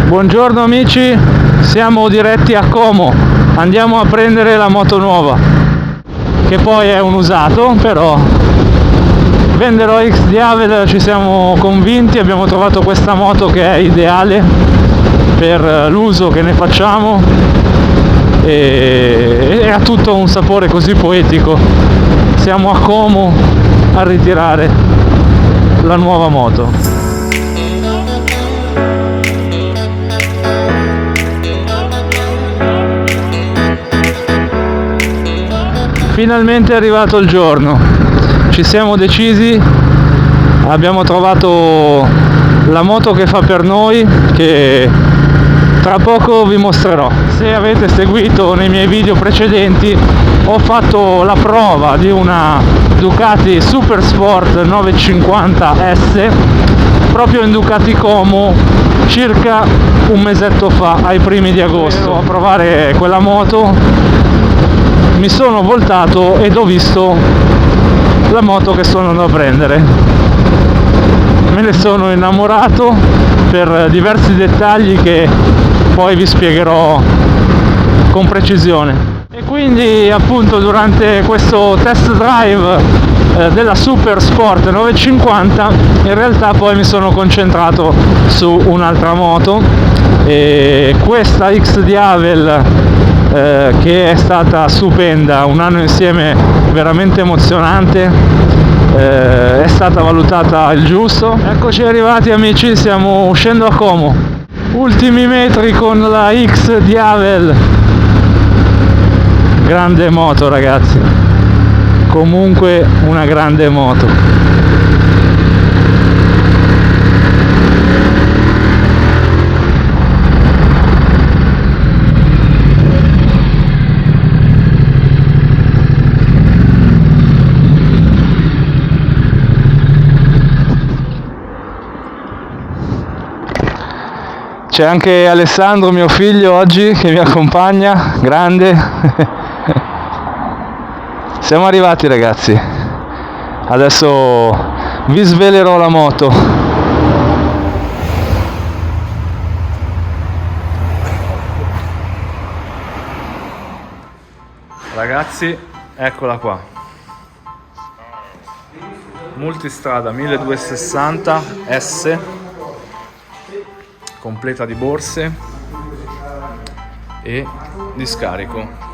Buongiorno amici, siamo diretti a Como, andiamo a prendere la moto nuova, che poi è un usato, però venderò X-Diavel, ci siamo convinti, abbiamo trovato questa moto che è ideale per l'uso che ne facciamo e ha tutto un sapore così poetico. Siamo a Como a ritirare la nuova moto. Finalmente è arrivato il giorno, ci siamo decisi, abbiamo trovato la moto che fa per noi, che tra poco vi mostrerò. Se avete seguito nei miei video precedenti, ho fatto la prova di una Ducati Super Sport 950S proprio in Ducati Como circa un mesetto fa, ai primi di agosto, a provare quella moto. Mi sono voltato ed ho visto la moto che sono andato a prendere. Me ne sono innamorato per diversi dettagli che poi vi spiegherò con precisione. E quindi appunto durante questo test drive della Super Sport 950 in realtà poi mi sono concentrato su un'altra moto, e questa X-Diavel che è stata stupenda, un anno insieme veramente emozionante, è stata valutata il giusto. Eccoci arrivati amici, stiamo uscendo a Como, ultimi metri con la X-Diavel, grande moto ragazzi, comunque una grande moto. C'è anche Alessandro, mio figlio, oggi che mi accompagna, grande. Siamo arrivati ragazzi, adesso vi svelerò la moto. Ragazzi, eccola qua, multistrada 1260 S, completa di borse e di scarico.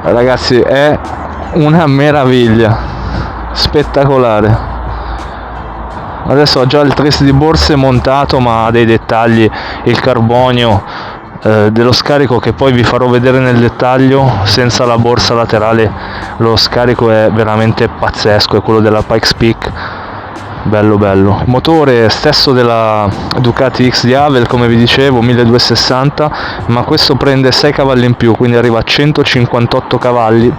Ragazzi, è una meraviglia, spettacolare. Adesso ho già il trace di borse montato, ma ha dei dettagli, il carbonio dello scarico che poi vi farò vedere nel dettaglio. Senza la borsa laterale lo scarico è veramente pazzesco, è quello della Pikes Peak, bello bello. Il motore stesso della Ducati X-Diavel, come vi dicevo, 1260, ma questo prende 6 cavalli in più, quindi arriva a 158 cavalli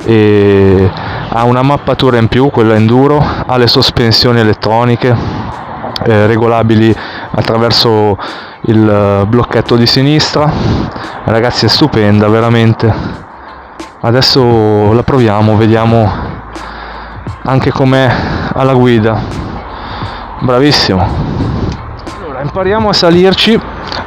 e ha una mappatura in più, quella enduro, ha le sospensioni elettroniche regolabili attraverso il blocchetto di sinistra. Ragazzi, è stupenda veramente. Adesso la proviamo, vediamo anche com'è alla guida. Bravissimo. Allora, impariamo a salirci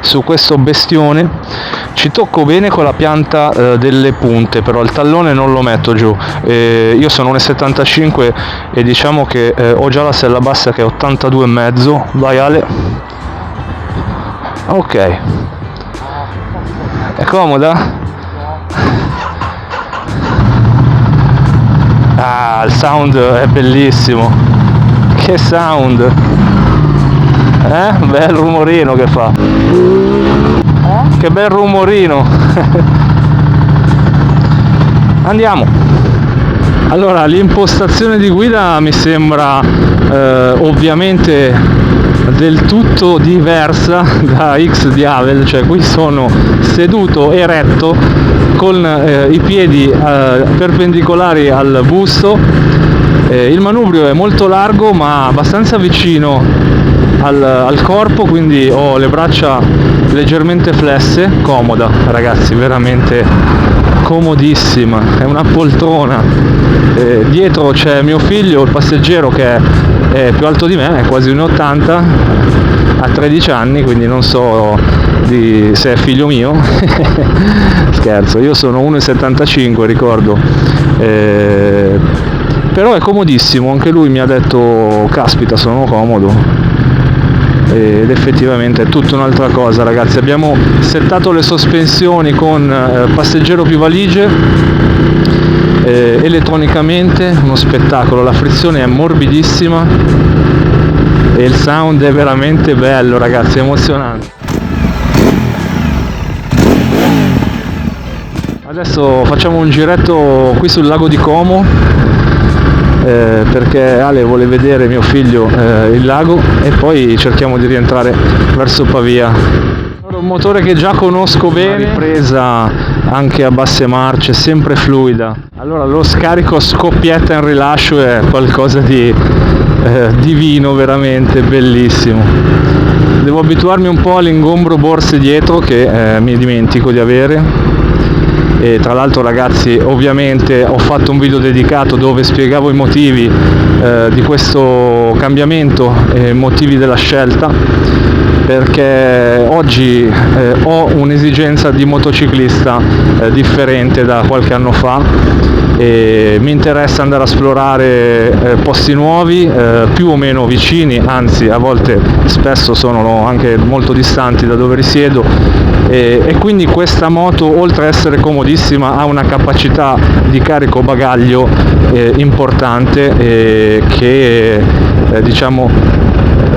su questo bestione. Ci tocco bene con la pianta delle punte, però il tallone non lo metto giù. Io sono 1,75 e diciamo che ho già la sella bassa che è 82,5. Vai Ale. Ok. È comoda? Ah, il sound è bellissimo. Che sound! Bel rumorino che fa. Che bel rumorino. Andiamo. Allora, l'impostazione di guida mi sembra ovviamente del tutto diversa da X-Diavel, cioè qui sono seduto eretto con i piedi perpendicolari al busto. Il manubrio è molto largo ma abbastanza vicino al corpo, quindi ho le braccia leggermente flesse, comoda ragazzi, veramente comodissima, è una poltrona. Dietro c'è mio figlio, il passeggero, che è più alto di me, è quasi 1,80, ha 13 anni, quindi non so se è figlio mio. Scherzo, io sono 1,75, ricordo, però è comodissimo, anche lui mi ha detto caspita sono comodo, ed effettivamente è tutta un'altra cosa ragazzi. Abbiamo settato le sospensioni con passeggero più valigie, elettronicamente uno spettacolo, la frizione è morbidissima e il sound è veramente bello ragazzi, emozionante. Adesso facciamo un giretto qui sul lago di Como, perché Ale vuole vedere mio figlio il lago, e poi cerchiamo di rientrare verso Pavia. Un motore che già conosco bene, una ripresa anche a basse marce, sempre fluida. Allora lo scarico scoppietta in rilascio è qualcosa di divino, veramente bellissimo. Devo abituarmi un po' all'ingombro borse dietro che mi dimentico di avere. E tra l'altro ragazzi, ovviamente ho fatto un video dedicato dove spiegavo i motivi di questo cambiamento e i motivi della scelta, perché oggi ho un'esigenza di motociclista differente da qualche anno fa, e mi interessa andare a esplorare posti nuovi, più o meno vicini, anzi a volte spesso sono anche molto distanti da dove risiedo, e quindi questa moto, oltre a essere comodissima, ha una capacità di carico bagaglio importante, che diciamo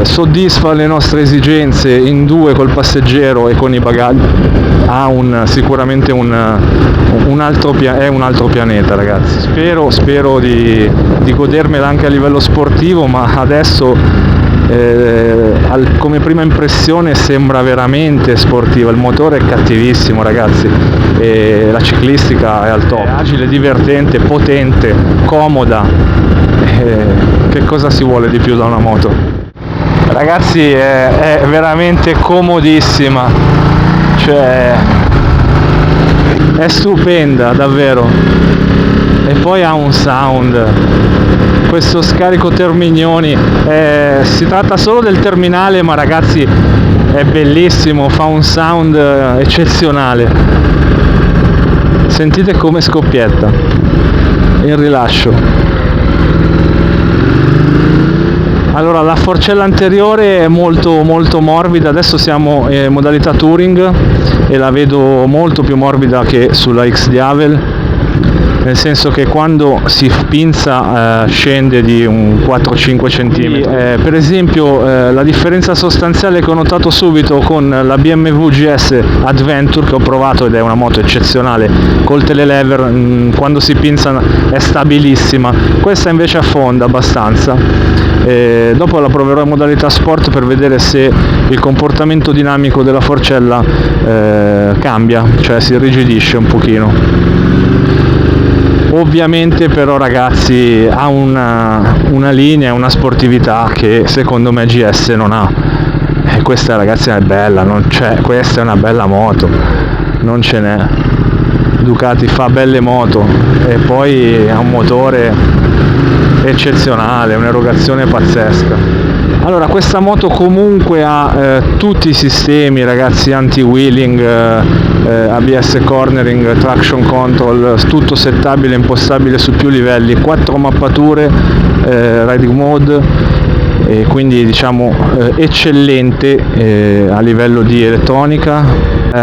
soddisfa le nostre esigenze in due col passeggero e con i bagagli. Ha sicuramente è un altro pianeta ragazzi. Spero di godermela anche a livello sportivo, ma adesso come prima impressione sembra veramente sportiva. Il motore è cattivissimo ragazzi, e la ciclistica è al top, è agile, divertente, potente, comoda. Che cosa si vuole di più da una moto? Ragazzi, è veramente comodissima, cioè è stupenda davvero. E poi ha un sound, questo scarico Termignoni, si tratta solo del terminale, ma ragazzi è bellissimo, fa un sound eccezionale. Sentite come scoppietta il rilascio. Allora, la forcella anteriore è molto morbida, adesso siamo in modalità touring e la vedo molto più morbida che sulla X di Havel, nel senso che quando si pinza scende di un 4-5 cm. Per esempio la differenza sostanziale che ho notato subito con la BMW GS Adventure, che ho provato ed è una moto eccezionale, col telelever quando si pinza è stabilissima, questa invece affonda abbastanza. Dopo la proverò in modalità sport per vedere se il comportamento dinamico della forcella cambia, cioè si irrigidisce un pochino. Ovviamente però ragazzi ha una linea, una sportività che secondo me GS non ha, e questa ragazzi è bella, questa è una bella moto, non ce n'è. Ducati fa belle moto e poi ha un motore eccezionale, un'erogazione pazzesca. Allora, questa moto comunque ha tutti i sistemi ragazzi, anti-wheeling, ABS cornering, traction control, tutto settabile, impostabile su più livelli, 4 mappature, riding mode, e quindi diciamo eccellente a livello di elettronica,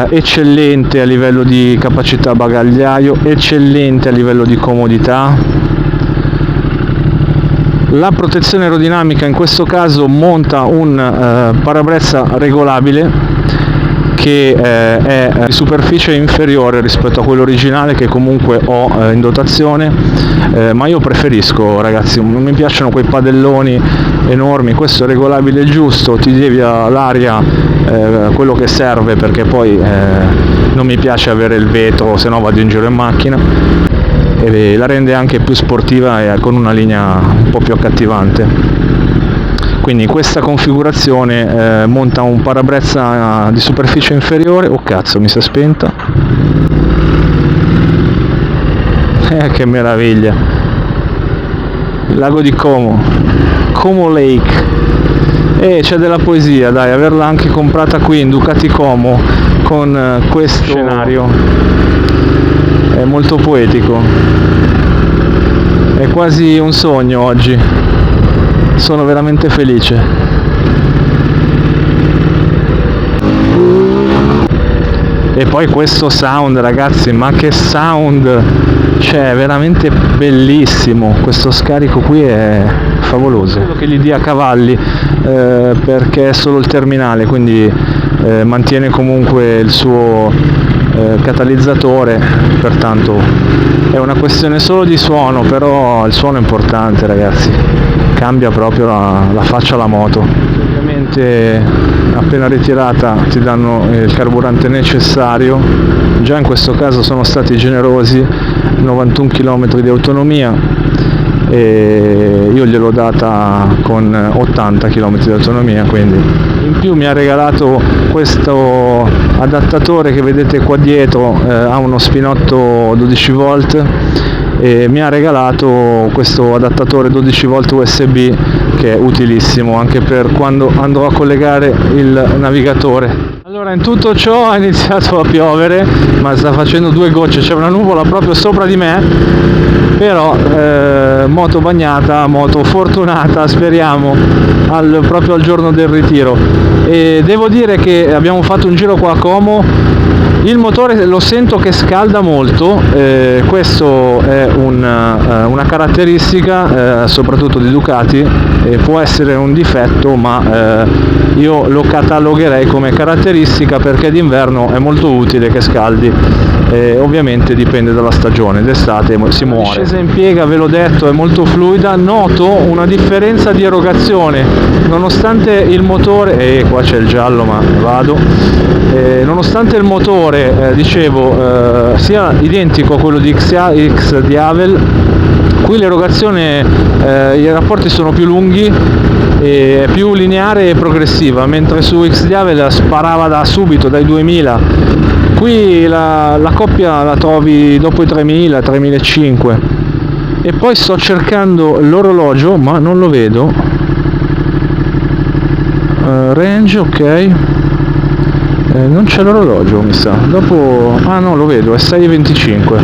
eccellente a livello di capacità bagagliaio, eccellente a livello di comodità. La protezione aerodinamica in questo caso monta un parabrezza regolabile che è di superficie inferiore rispetto a quello originale che comunque ho in dotazione, ma io preferisco ragazzi, non mi piacciono quei padelloni enormi, questo è regolabile giusto, ti devia l'aria quello che serve, perché poi non mi piace avere il vetro, se no vado in giro in macchina, e la rende anche più sportiva e con una linea un po' più accattivante. quindi questa configurazione monta un parabrezza di superficie inferiore. Oh cazzo, mi si è spenta. Che meraviglia, il lago di Como, Como Lake. E c'è della poesia, dai, averla anche comprata qui in Ducati Como con questo scenario è molto poetico, è quasi un sogno oggi, sono veramente felice. E poi questo sound, ragazzi, ma che sound, cioè è veramente bellissimo, questo scarico qui è favoloso. Quello che gli dia cavalli perché è solo il terminale, quindi mantiene comunque il suo catalizzatore, pertanto è una questione solo di suono, però il suono è importante, ragazzi, cambia proprio la faccia alla moto. Ovviamente appena ritirata ti danno il carburante necessario, già in questo caso sono stati generosi, 91 km di autonomia e io gliel'ho data con 80 km di autonomia, quindi in più mi ha regalato questo adattatore che vedete qua dietro, ha uno spinotto 12 volt e mi ha regalato questo adattatore 12 volt USB che è utilissimo anche per quando andrò a collegare il navigatore. Allora, in tutto ciò ha iniziato a piovere, ma sta facendo 2 gocce, c'è una nuvola proprio sopra di me, però moto bagnata, moto fortunata, speriamo, proprio al giorno del ritiro. E devo dire che abbiamo fatto un giro qua a Como. Il motore lo sento che scalda molto, questo è una caratteristica soprattutto di Ducati, può essere un difetto, ma io lo catalogherei come caratteristica perché d'inverno è molto utile che scaldi, ovviamente dipende dalla stagione, d'estate si muore. La discesa in piega, ve l'ho detto, è molto fluida, noto una differenza di erogazione, nonostante il motore, qua c'è il giallo ma vado, nonostante il motore dicevo sia identico a quello di X di Havel, qui l'erogazione, i rapporti sono più lunghi, è più lineare e progressiva, mentre su X di Havel sparava da subito, dai 2000. Qui la coppia la trovi dopo i 3000, 3500. E poi sto cercando l'orologio ma non lo vedo. Range, ok. Non c'è l'orologio, mi sa. Dopo, ah no, lo vedo, è 6,25.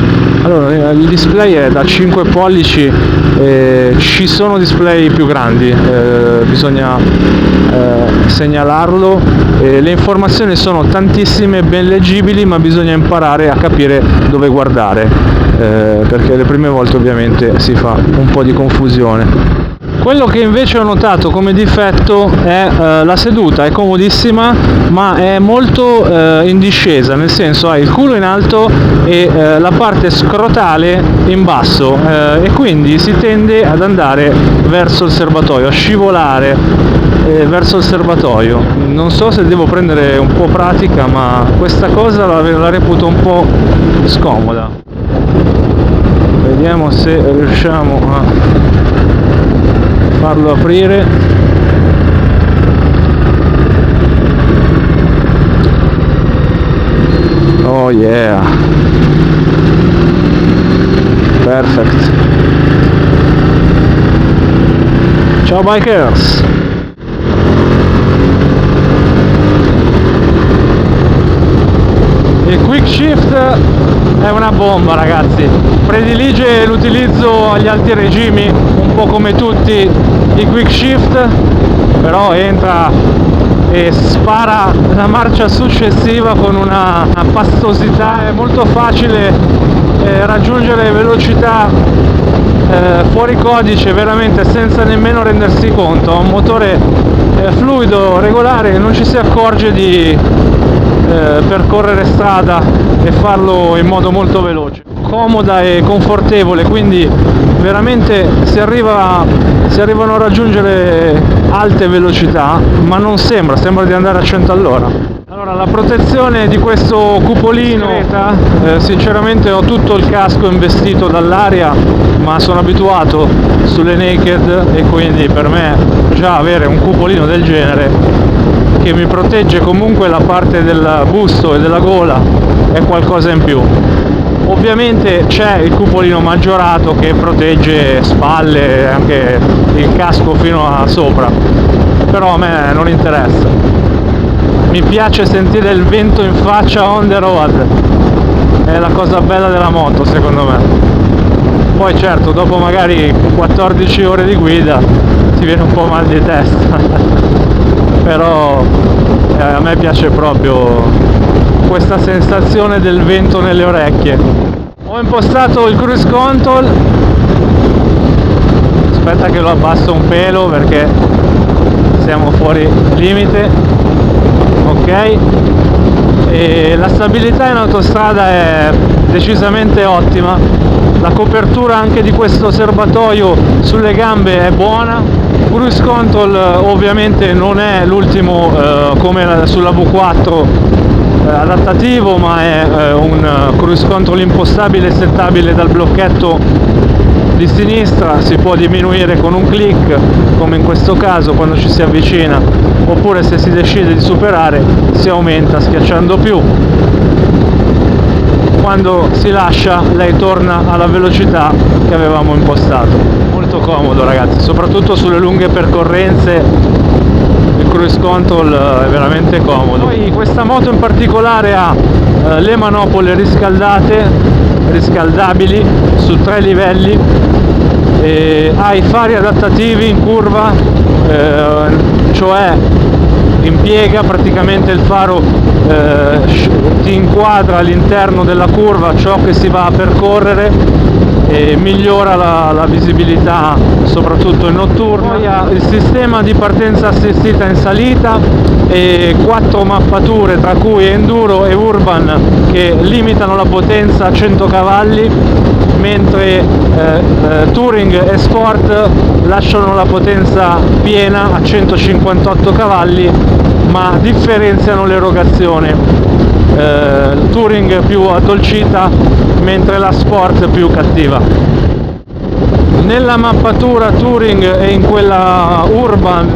Allora, il display è da 5 pollici, ci sono display più grandi, bisogna segnalarlo. Le informazioni sono tantissime, ben leggibili, ma bisogna imparare a capire dove guardare, perché le prime volte ovviamente si fa un po' di confusione. Quello che invece ho notato come difetto è la seduta, è comodissima ma è molto in discesa, nel senso ha il culo in alto e la parte scrotale in basso, e quindi si tende ad andare verso il serbatoio, a scivolare verso il serbatoio. Non so se devo prendere un po' pratica, ma questa cosa la reputo un po' scomoda. Vediamo se riusciamo a farlo aprire. Oh yeah, perfect. Ciao bikers. Il quick shift è una bomba, ragazzi, predilige l'utilizzo agli alti regimi, un po' come tutti i quick shift, però entra e spara la marcia successiva con una pastosità. È molto facile raggiungere velocità fuori codice veramente senza nemmeno rendersi conto. Ha un motore fluido, regolare, non ci si accorge di percorrere strada e farlo in modo molto veloce, comoda e confortevole, quindi veramente si arrivano a raggiungere alte velocità, ma non sembra di andare a 100 all'ora. Allora, la protezione di questo cupolino, sinceramente ho tutto il casco investito dall'aria, ma sono abituato sulle naked e quindi per me già avere un cupolino del genere che mi protegge comunque la parte del busto e della gola è qualcosa in più. Ovviamente c'è il cupolino maggiorato che protegge spalle e anche il casco fino a sopra, però a me non interessa. Mi piace sentire il vento in faccia on the road, è la cosa bella della moto secondo me. Poi certo, dopo magari 14 ore di guida ti viene un po' mal di testa però a me piace proprio questa sensazione del vento nelle orecchie. Ho impostato il cruise control, aspetta che lo abbasso un pelo perché siamo fuori limite, ok, e la stabilità in autostrada è decisamente ottima, la copertura anche di questo serbatoio sulle gambe è buona. Cruise control ovviamente non è l'ultimo come sulla V4 adattativo, ma è un cruise control impostabile e settabile dal blocchetto di sinistra, si può diminuire con un click come in questo caso quando ci si avvicina, oppure se si decide di superare si aumenta schiacciando più. Quando si lascia lei torna alla velocità che avevamo impostato. Molto comodo ragazzi, soprattutto sulle lunghe percorrenze il cruise control è veramente comodo. Poi questa moto in particolare ha le manopole riscaldabili su 3 livelli, e ha i fari adattativi in curva, cioè impiega praticamente il faro, ti inquadra all'interno della curva ciò che si va a percorrere e migliora la visibilità soprattutto in notturna. Poi ha il sistema di partenza assistita in salita e 4 mappature tra cui enduro e urban che limitano la potenza a 100 cavalli, mentre touring e sport lasciano la potenza piena a 158 cavalli ma differenziano l'erogazione. Touring più addolcita mentre la sport più cattiva. Nella mappatura touring e in quella urban,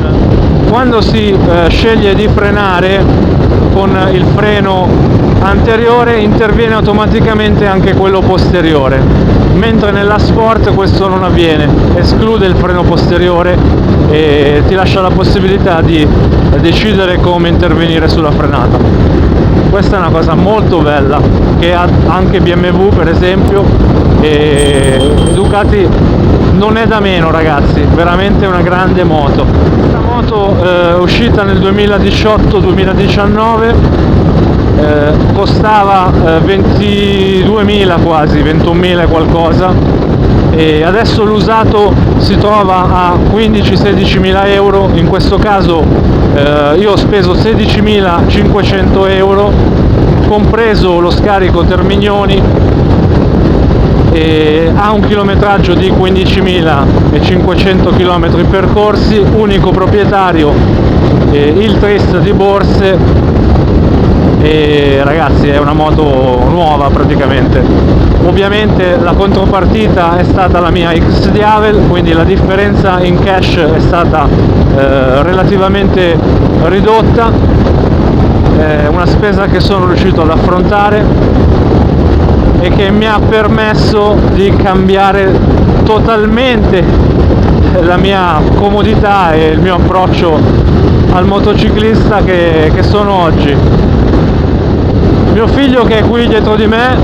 quando si sceglie di frenare con il freno anteriore interviene automaticamente anche quello posteriore, mentre nella sport questo non avviene, esclude il freno posteriore e ti lascia la possibilità di decidere come intervenire sulla frenata. Questa è una cosa molto bella che ha anche BMW per esempio, e Ducati non è da meno ragazzi, veramente una grande moto. Questa moto è uscita nel 2018-2019, costava 22.000 quasi, 21.000 e qualcosa, e adesso l'usato si trova a 15-16.000 euro. In questo caso io ho speso 16.500 euro, compreso lo scarico Termignoni, e ha un chilometraggio di 15.500 km percorsi, unico proprietario, il Trist di Borse, e ragazzi è una moto nuova praticamente. Ovviamente la contropartita è stata la mia X-Diavel, quindi la differenza in cash è stata relativamente ridotta, una spesa che sono riuscito ad affrontare e che mi ha permesso di cambiare totalmente la mia comodità e il mio approccio al motociclista che sono oggi. Mio figlio, che è qui dietro di me,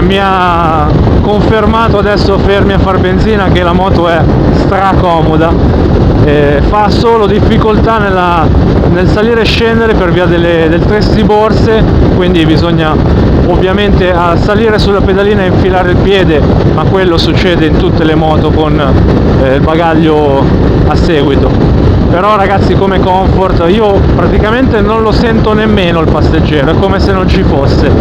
mi ha confermato adesso fermi a far benzina che la moto è stracomoda, fa solo difficoltà nel salire e scendere per via del Trist di Borse, quindi bisogna ovviamente a salire sulla pedalina e infilare il piede, ma quello succede in tutte le moto con il bagaglio a seguito. Però ragazzi, come comfort io praticamente non lo sento nemmeno il passeggero, è come se non ci fosse,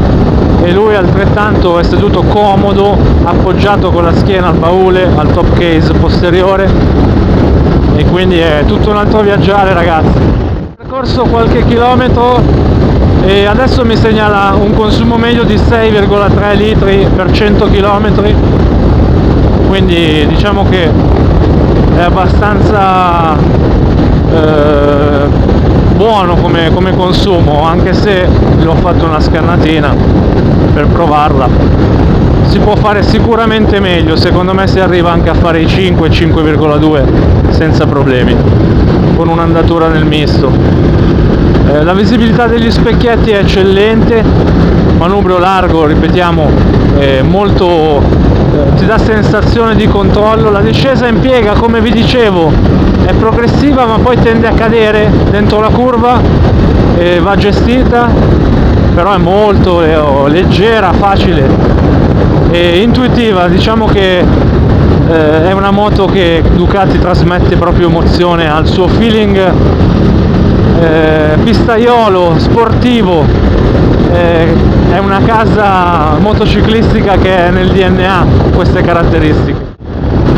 e lui altrettanto è seduto comodo, appoggiato con la schiena al baule, al top case posteriore, e quindi è tutto un altro viaggiare ragazzi. Ho percorso qualche chilometro e adesso mi segnala un consumo medio di 6,3 litri per 100 km, quindi diciamo che è abbastanza buono come consumo, anche se l'ho fatto una scannatina per provarla. Si può fare sicuramente meglio, secondo me si arriva anche a fare i 5,2 senza problemi, con un'andatura nel misto. La visibilità degli specchietti è eccellente, manubrio largo, ripetiamo, molto, ti dà sensazione di controllo. La discesa in piega, come vi dicevo, è progressiva ma poi tende a cadere dentro la curva e va gestita, però è molto leggera, facile e intuitiva. Diciamo che è una moto che Ducati trasmette proprio emozione, al suo feeling pistaiolo, sportivo, è una casa motociclistica che è nel DNA queste caratteristiche.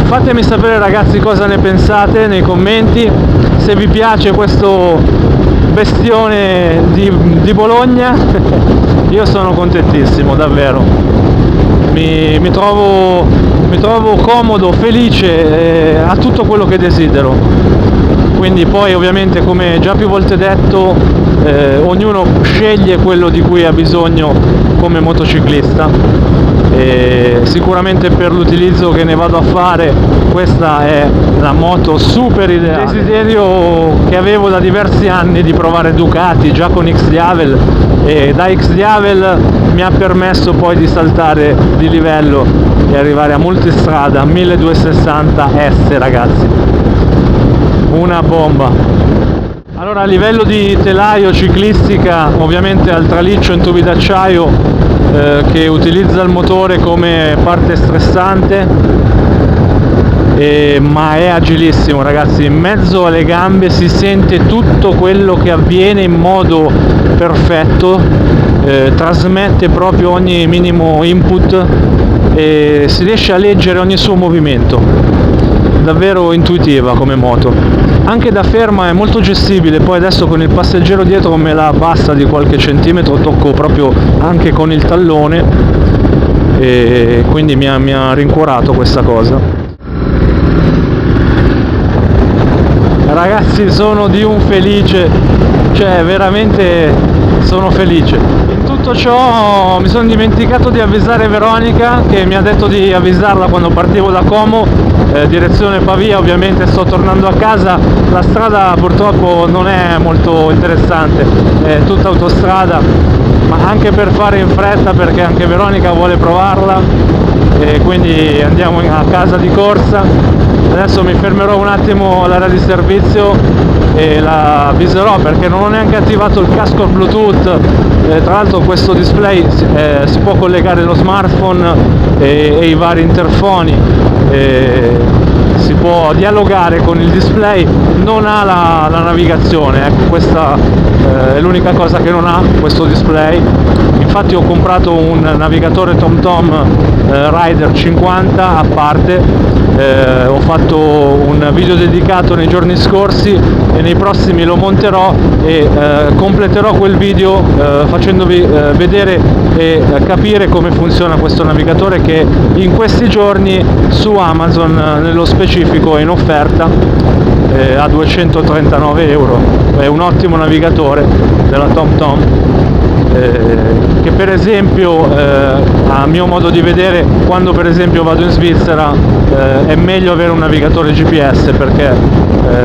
Fatemi sapere ragazzi cosa ne pensate nei commenti, se vi piace questo bestione di Bologna. Io sono contentissimo, davvero, mi trovo comodo, felice, a tutto quello che desidero. Quindi poi ovviamente, come già più volte detto, ognuno sceglie quello di cui ha bisogno come motociclista, e sicuramente per l'utilizzo che ne vado a fare questa è la moto super ideale. Il desiderio che avevo da diversi anni di provare Ducati già con X-Diavel, e da X-Diavel mi ha permesso poi di saltare di livello e arrivare a multistrada 1260S, ragazzi, una bomba. Allora, a livello di telaio, ciclistica, ovviamente al traliccio in tubi d'acciaio che utilizza il motore come parte stressante, ma è agilissimo, ragazzi. In mezzo alle gambe si sente tutto quello che avviene in modo perfetto, trasmette proprio ogni minimo input e si riesce a leggere ogni suo movimento. Davvero intuitiva come moto, anche da ferma è molto gestibile. Poi adesso con il passeggero dietro me la abbassa di qualche centimetro, tocco proprio anche con il tallone, e quindi mi ha rincuorato questa cosa. Ragazzi, sono di un felice, cioè veramente sono felice. In tutto ciò mi sono dimenticato di avvisare Veronica, che mi ha detto di avvisarla quando partivo da Como, direzione Pavia. Ovviamente sto tornando a casa, la strada purtroppo non è molto interessante, è tutta autostrada, ma anche per fare in fretta, perché anche Veronica vuole provarla, e quindi andiamo a casa di corsa. Adesso mi fermerò un attimo all'area di servizio e la avviserò, perché non ho neanche attivato il casco Bluetooth. Tra l'altro questo display si può collegare lo smartphone e i vari interfoni, si può dialogare con il display, non ha la navigazione, ecco, questa è l'unica cosa che non ha questo display. Infatti ho comprato un navigatore TomTom Rider 50 a parte, ho fatto un video dedicato nei giorni scorsi e nei prossimi lo monterò e completerò quel video facendovi vedere e capire come funziona questo navigatore, che in questi giorni su Amazon nello specifico è in offerta a 239 euro. È un ottimo navigatore della TomTom, che per esempio a mio modo di vedere, quando per esempio vado in Svizzera, è meglio avere un navigatore GPS, perché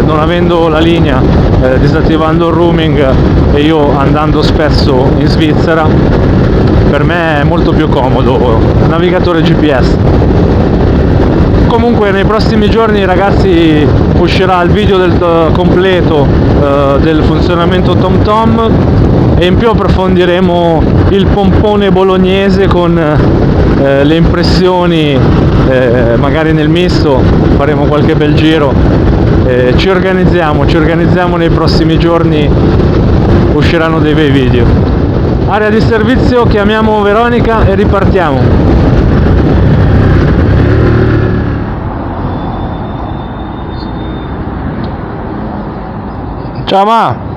non avendo la linea, disattivando il roaming e io andando spesso in Svizzera, per me è molto più comodo il navigatore GPS. Comunque nei prossimi giorni, ragazzi, uscirà il video del completo del funzionamento TomTom, e in più approfondiremo il pompone bolognese con le impressioni, magari nel misto faremo qualche bel giro, ci organizziamo nei prossimi giorni, usciranno dei bei video. Area di servizio, chiamiamo Veronica e ripartiamo. Ciao ma!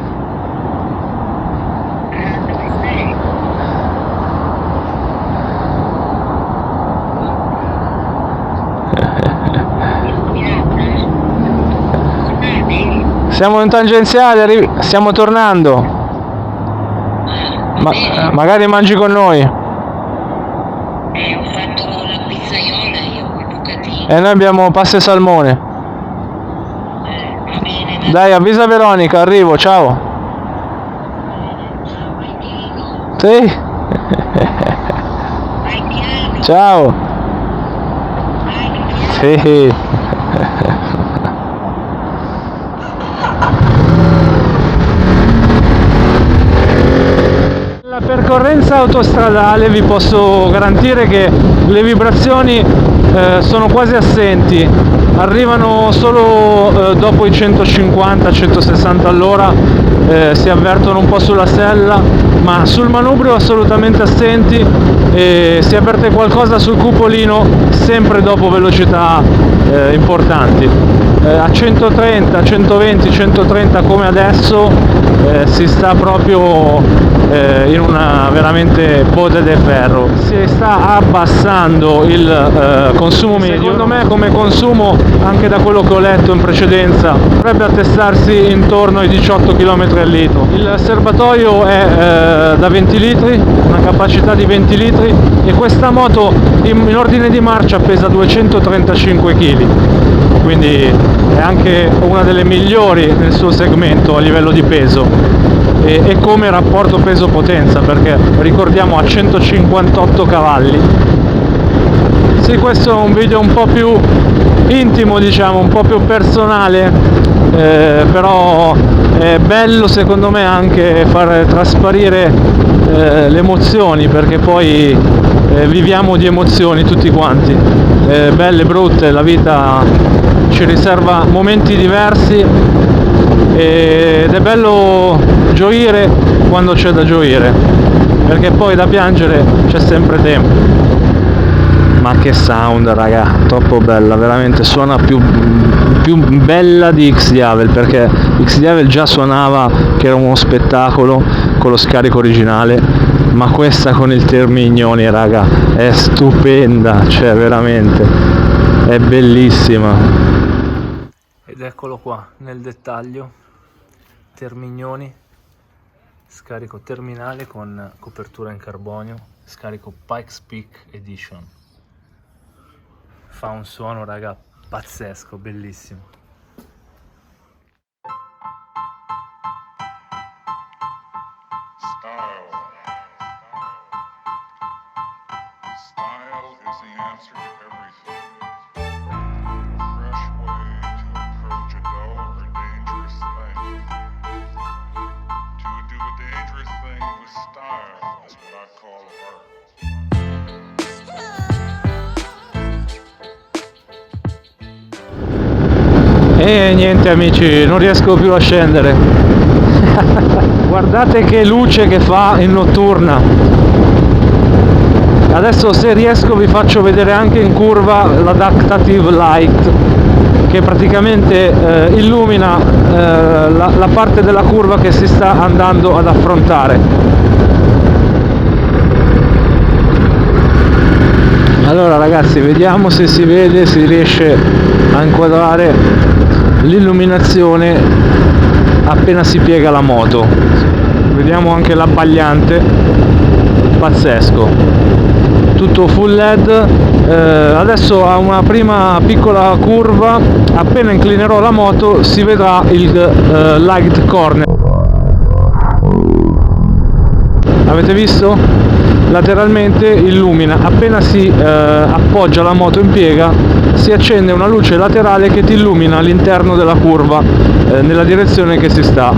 Siamo in tangenziale, stiamo tornando. Magari mangi con noi. Ho fatto la pizzaiola io, i bucatini. E noi abbiamo pasta e salmone. Va bene, dai. Dai, avvisa Veronica, arrivo, ciao. Ciao, vai piano. Sì. Vai piano. Ciao. Vai piano. Sì. La percorrenza autostradale vi posso garantire che le vibrazioni sono quasi assenti, arrivano solo dopo i 150-160 all'ora, si avvertono un po' sulla sella, ma sul manubrio assolutamente assenti, e si avverte qualcosa sul cupolino sempre dopo velocità importanti. A 130, 120, 130 come adesso si sta proprio in una veramente botte di ferro. Si sta abbassando il consumo medio. Secondo me, come consumo, anche da quello che ho letto in precedenza, dovrebbe attestarsi intorno ai 18 km al litro. Il serbatoio è da 20 litri, una capacità di 20 litri, e questa moto in ordine di marcia pesa 235 kg, quindi è anche una delle migliori nel suo segmento a livello di peso e come rapporto peso-potenza, perché ricordiamo ha 158 cavalli. Sì, questo è un video un po' più intimo, diciamo, un po' più personale, però è bello secondo me anche far trasparire le emozioni, perché poi viviamo di emozioni tutti quanti, belle, brutte, la vita ci riserva momenti diversi ed è bello gioire quando c'è da gioire, perché poi da piangere c'è sempre tempo. Ma che sound, raga, troppo bella, veramente suona più bella di X-Diavel, perché X-Diavel già suonava che era uno spettacolo con lo scarico originale, ma questa con il Termignoni, raga, è stupenda, cioè veramente è bellissima. Ed eccolo qua nel dettaglio, Termignoni, scarico terminale con copertura in carbonio, scarico Pikes Peak Edition. Fa un suono, raga, pazzesco, bellissimo. Style is the answer to everything. A fresh way to approach a dull or dangerous thing. To do a dangerous thing with style is what I call art. E niente amici, non riesco più a scendere. Guardate che luce che fa in notturna. Adesso, se riesco, vi faccio vedere anche in curva l'Adaptive Light, che praticamente illumina la parte della curva che si sta andando ad affrontare. Allora ragazzi, vediamo se si vede, si riesce a inquadrare l'illuminazione appena si piega la moto. Vediamo anche l'abbagliante, pazzesco, tutto full LED. Adesso a una prima piccola curva, appena inclinerò la moto, si vedrà il light corner. Avete visto? Lateralmente illumina, appena si appoggia la moto in piega si accende una luce laterale che ti illumina all'interno della curva nella direzione che si sta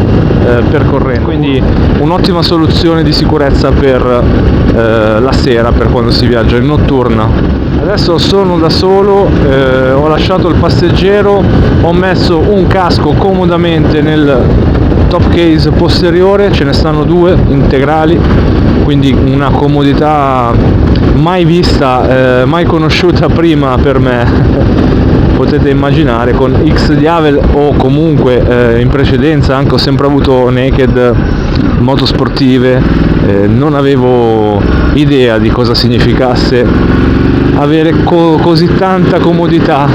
percorrendo, quindi un'ottima soluzione di sicurezza per la sera, per quando si viaggia in notturna. Adesso sono da solo, ho lasciato il passeggero, ho messo un casco comodamente nel top case posteriore, ce ne stanno due integrali, quindi una comodità mai vista, mai conosciuta prima per me. Potete immaginare, con X-Diavel o comunque in precedenza anche ho sempre avuto naked moto sportive, non avevo idea di cosa significasse avere così tanta comodità.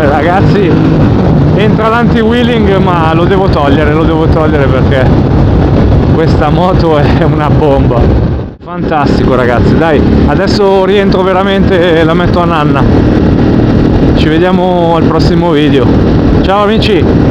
Ragazzi, entra l'anti-wheeling, ma lo devo togliere perché questa moto è una bomba. Fantastico ragazzi, dai, adesso rientro veramente e la metto a nanna. Ci vediamo al prossimo video. Ciao amici!